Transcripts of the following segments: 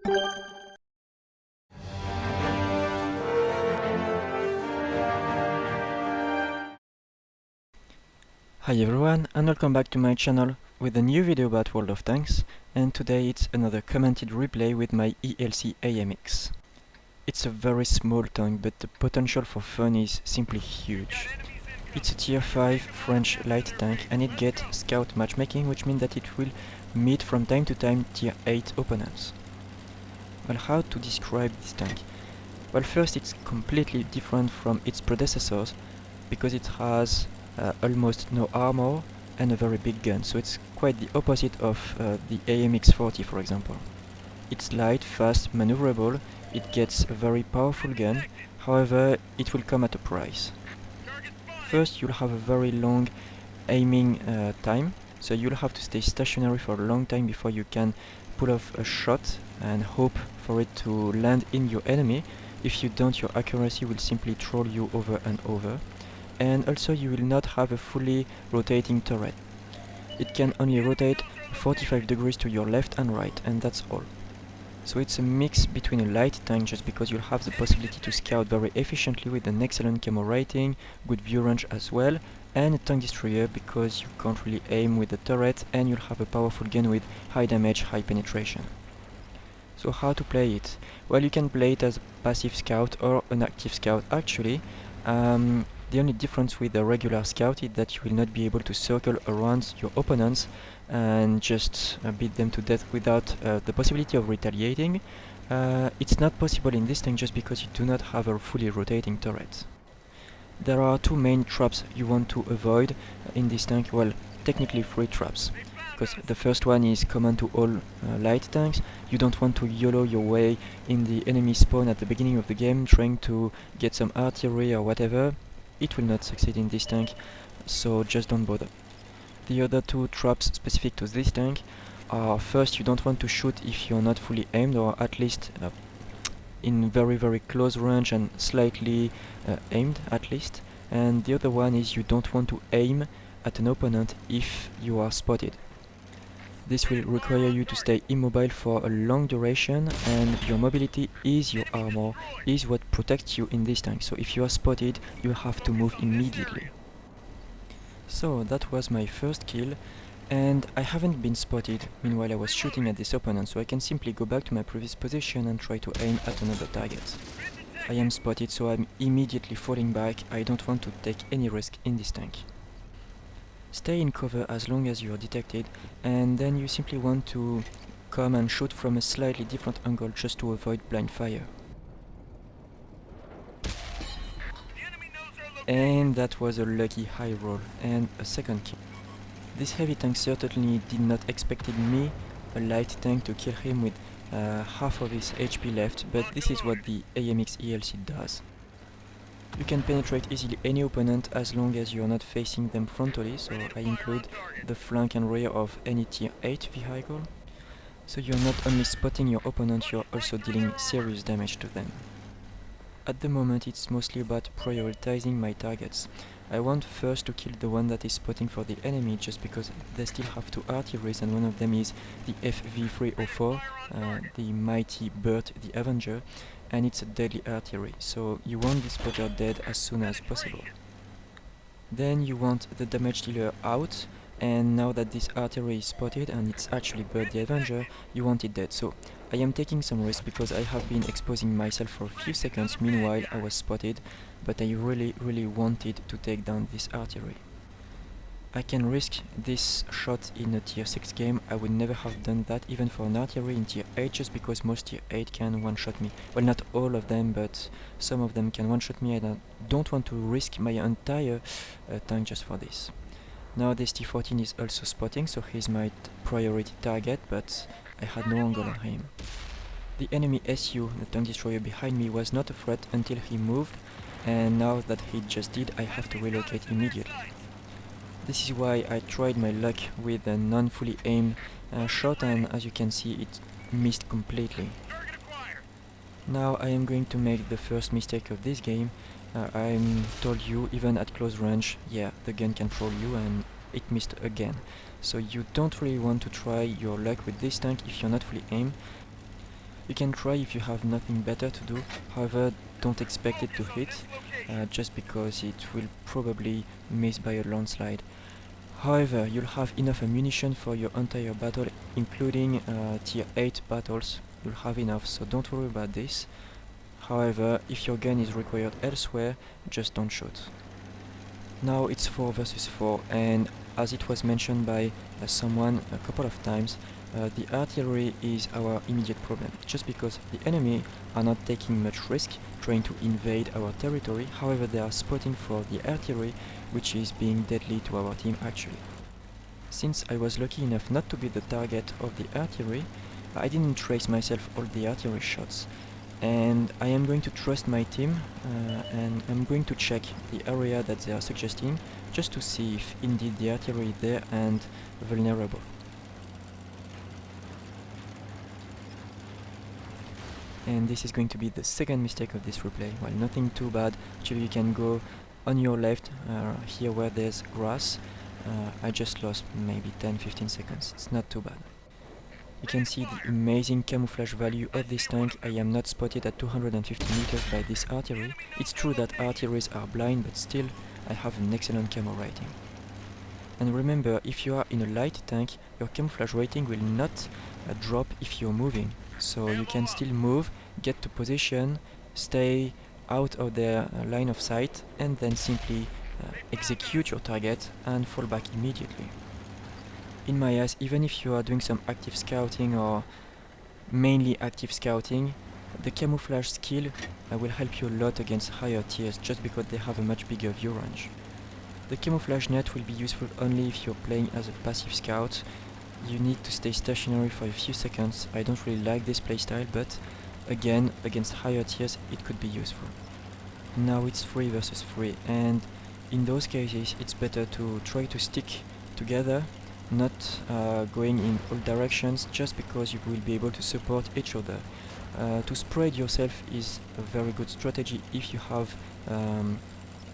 Hi everyone, and welcome back to my channel with a new video about World of Tanks, and today it's another commented replay with my ELC AMX. It's a very small tank, but the potential for fun is simply huge. It's a tier 5 French light tank and it gets scout matchmaking, which means that it will meet from time to time tier 8 opponents. Well, how to describe this tank? Well, first it's completely different from its predecessors because it has almost no armor and a very big gun, so it's quite the opposite of the AMX 40, for example. It's light, fast, maneuverable, it gets a very powerful gun, however it will come at a price. First you'll have a very long aiming time, so you'll have to stay stationary for a long time before you can pull off a shot and hope for it to land in your enemy. If you don't, your accuracy will simply troll you over and over. And also you will not have a fully rotating turret. It can only rotate 45 degrees to your left and right, and that's all. So it's a mix between a light tank just because you'll have the possibility to scout very efficiently with an excellent camo rating, good view range as well, and a tank destroyer because you can't really aim with the turret and you'll have a powerful gun with high damage, high penetration. So how to play it? Well, you can play it as a passive scout or an active scout actually. The only difference with a regular scout is that you will not be able to circle around your opponents and just beat them to death without the possibility of retaliating. It's not possible in this tank just because you do not have a fully rotating turret. There are two main traps you want to avoid in this tank, well, technically 3 traps. Because the first one is common to all light tanks. You don't want to YOLO your way in the enemy spawn at the beginning of the game trying to get some artillery or whatever. It will not succeed in this tank, so just don't bother. The other 2 traps specific to this tank are: first, you don't want to shoot if you're not fully aimed, or at least in very close range and slightly aimed at least. And the other one is you don't want to aim at an opponent if you are spotted. This will require you to stay immobile for a long duration, and your mobility is your armor, is what protects you in this tank. So if you are spotted, you have to move immediately. So that was my first kill, and I haven't been spotted meanwhile I was shooting at this opponent, so I can simply go back to my previous position and try to aim at another target. I am spotted, so I'm immediately falling back. I don't want to take any risk in this tank. Stay in cover as long as you are detected, and then you simply want to come and shoot from a slightly different angle just to avoid blind fire. And that was a lucky high roll and a second kill. This heavy tank certainly did not expect me, a light tank, to kill him with half of his HP left, but this is what the AMX ELC does. You can penetrate easily any opponent as long as you are not facing them frontally, so I include the flank and rear of any tier 8 vehicle. So you're not only spotting your opponent, you're also dealing serious damage to them. At the moment it's mostly about prioritizing my targets. I want first to kill the one that is spotting for the enemy just because they still have 2 artilleries, and one of them is the FV304, the mighty Bert the Avenger, and it's a deadly artillery, so you want this spotter dead as soon as possible. Then you want the damage dealer out, and now that this artillery is spotted and it's actually Bert the Avenger, you want it dead. So I am taking some risk because I have been exposing myself for a few seconds meanwhile I was spotted, but I really wanted to take down this artillery. I can risk this shot in a tier 6 game. I would never have done that even for an artillery in tier 8 just because most tier 8 can one-shot me. Well, not all of them, but some of them can one-shot me, and I don't want to risk my entire tank just for this. Now this T14 is also spotting, so he's my priority target, but I had no angle on him. The enemy SU, the tank destroyer behind me, was not a threat until he moved, and now that he just did, I have to relocate immediately. This is why I tried my luck with a non-fully aimed shot, and as you can see it missed completely. Now I am going to make the first mistake of this game. I told you, even at close range, yeah, the gun can troll you, and it missed again. So you don't really want to try your luck with this tank if you're not fully aimed. You can try if you have nothing better to do, however don't expect it to hit, just because it will probably miss by a landslide. However, you'll have enough ammunition for your entire battle, including tier 8 battles. You'll have enough, so don't worry about this. However, if your gun is required elsewhere, just don't shoot. Now it's 4 versus 4, and as it was mentioned by someone a couple of times, the artillery is our immediate problem, just because the enemy are not taking much risk trying to invade our territory. However, they are spotting for the artillery, which is being deadly to our team actually. Since I was lucky enough not to be the target of the artillery, I didn't trace myself all the artillery shots, and I am going to trust my team, and I'm going to check the area that they are suggesting, just to see if indeed the artillery is there and vulnerable. And this is going to be the second mistake of this replay. Well, nothing too bad. Actually, you can go on your left, here where there's grass. I just lost maybe 10-15 seconds. It's not too bad. You can see the amazing camouflage value of this tank. I am not spotted at 250 meters by this artillery. It's true that artilleries are blind, but still I have an excellent camo rating. And remember, if you are in a light tank, your camouflage rating will not drop if you're moving. So you can still move, get to position, stay out of their line of sight, and then simply execute your target and fall back immediately. In my eyes, even if you are doing some active scouting or mainly active scouting, the camouflage skill will help you a lot against higher tiers, just because they have a much bigger view range. The camouflage net will be useful only if you're playing as a passive scout. You need to stay stationary for a few seconds. I don't really like this playstyle, but again, against higher tiers it could be useful. Now it's 3 versus 3, and in those cases it's better to try to stick together, not going in all directions, just because you will be able to support each other. To spread yourself is a very good strategy if you have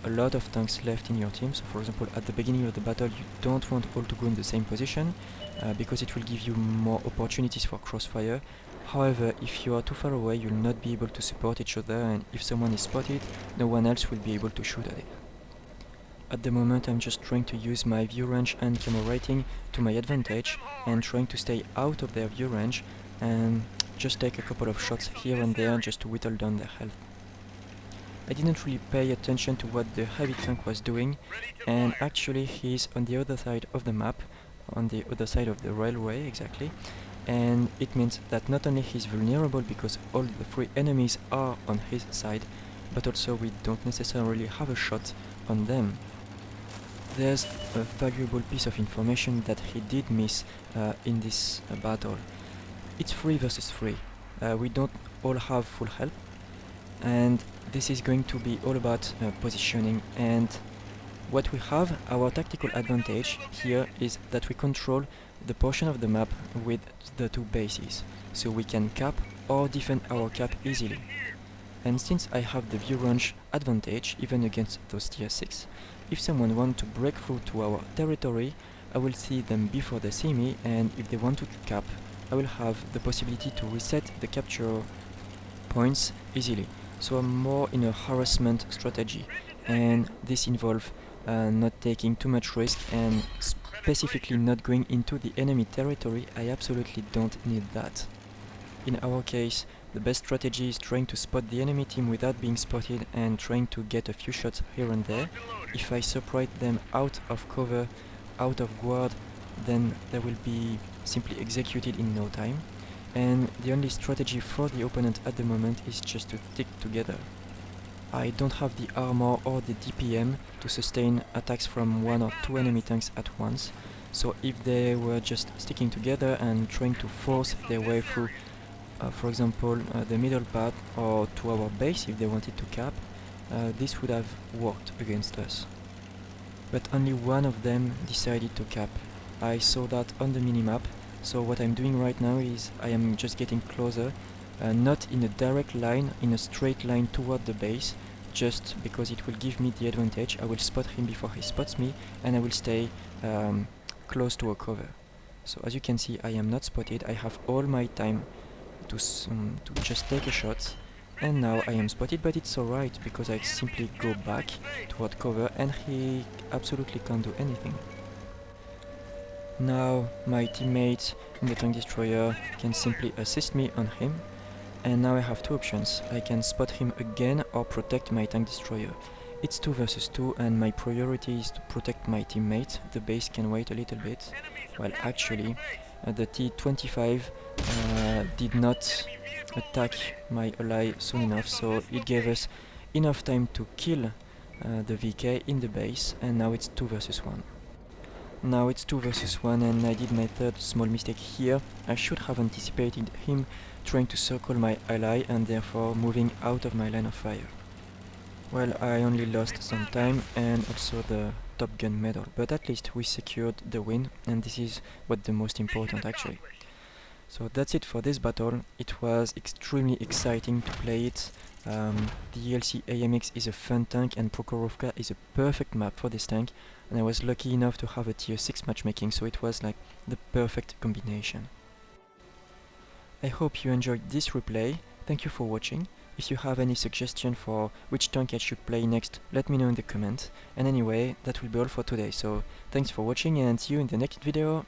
a lot of tanks left in your team. So for example, at the beginning of the battle you don't want all to go in the same position, because it will give you more opportunities for crossfire. However, if you are too far away, you'll not be able to support each other, and if someone is spotted, no one else will be able to shoot at it. At the moment I'm just trying to use my view range and camo rating to my advantage, and trying to stay out of their view range and just take a couple of shots here and there just to whittle down their health. I didn't really pay attention to what the heavy tank was doing, and actually he's on the other side of the map, on the other side of the railway exactly, and it means that not only he's vulnerable because all the 3 enemies are on his side, but also we don't necessarily have a shot on them. There's a valuable piece of information that he did miss in this battle. It's 3 versus 3. We don't all have full health, and this is going to be all about positioning. And what we have, our tactical advantage here, is that we control the portion of the map with the 2 bases, so we can cap or defend our cap easily. And since I have the view range advantage even against those tier 6, if someone wants to break through to our territory, I will see them before they see me, and if they want to cap, I will have the possibility to reset the capture points easily. So I'm more in a harassment strategy, and this involves not taking too much risk and specifically not going into the enemy territory. I absolutely don't need that. In our case, the best strategy is trying to spot the enemy team without being spotted and trying to get a few shots here and there. If I surprise them out of cover, out of guard, then they will be simply executed in no time. And the only strategy for the opponent at the moment is just to stick together. I don't have the armor or the DPM to sustain attacks from 1 or 2 enemy tanks at once, so if they were just sticking together and trying to force their way through, for example, the middle path or to our base if they wanted to cap, this would have worked against us. But only one of them decided to cap. I saw that on the minimap. So what I'm doing right now is I am just getting closer, not in a direct line, in a straight line toward the base, just because it will give me the advantage. I will spot him before he spots me, and I will stay close to a cover. So as you can see, I am not spotted. I have all my time to just take a shot, and now I am spotted, but it's alright because I simply go back toward cover and he absolutely can't do anything. Now my teammate in the tank destroyer can simply assist me on him, and now I have two options. I can spot him again or protect my tank destroyer. It's 2 versus 2 and my priority is to protect my teammate. The base can wait a little bit, while actually the T-25 did not attack my ally soon enough, so it gave us enough time to kill the VK in the base, and now it's 2 versus 1. Now it's 2 versus 1 and I did my third small mistake here. I should have anticipated him trying to circle my ally and therefore moving out of my line of fire. Well, I only lost some time and also the Top Gun medal, but at least we secured the win, and this is what the most important actually. So that's it for this battle. It was extremely exciting to play it. The ELC AMX is a fun tank and Prokhorovka is a perfect map for this tank, and I was lucky enough to have a tier 6 matchmaking, so it was like the perfect combination. I hope you enjoyed this replay. Thank you for watching. If you have any suggestion for which tank I should play next, let me know in the comments. And anyway, that will be all for today, so thanks for watching and see you in the next video.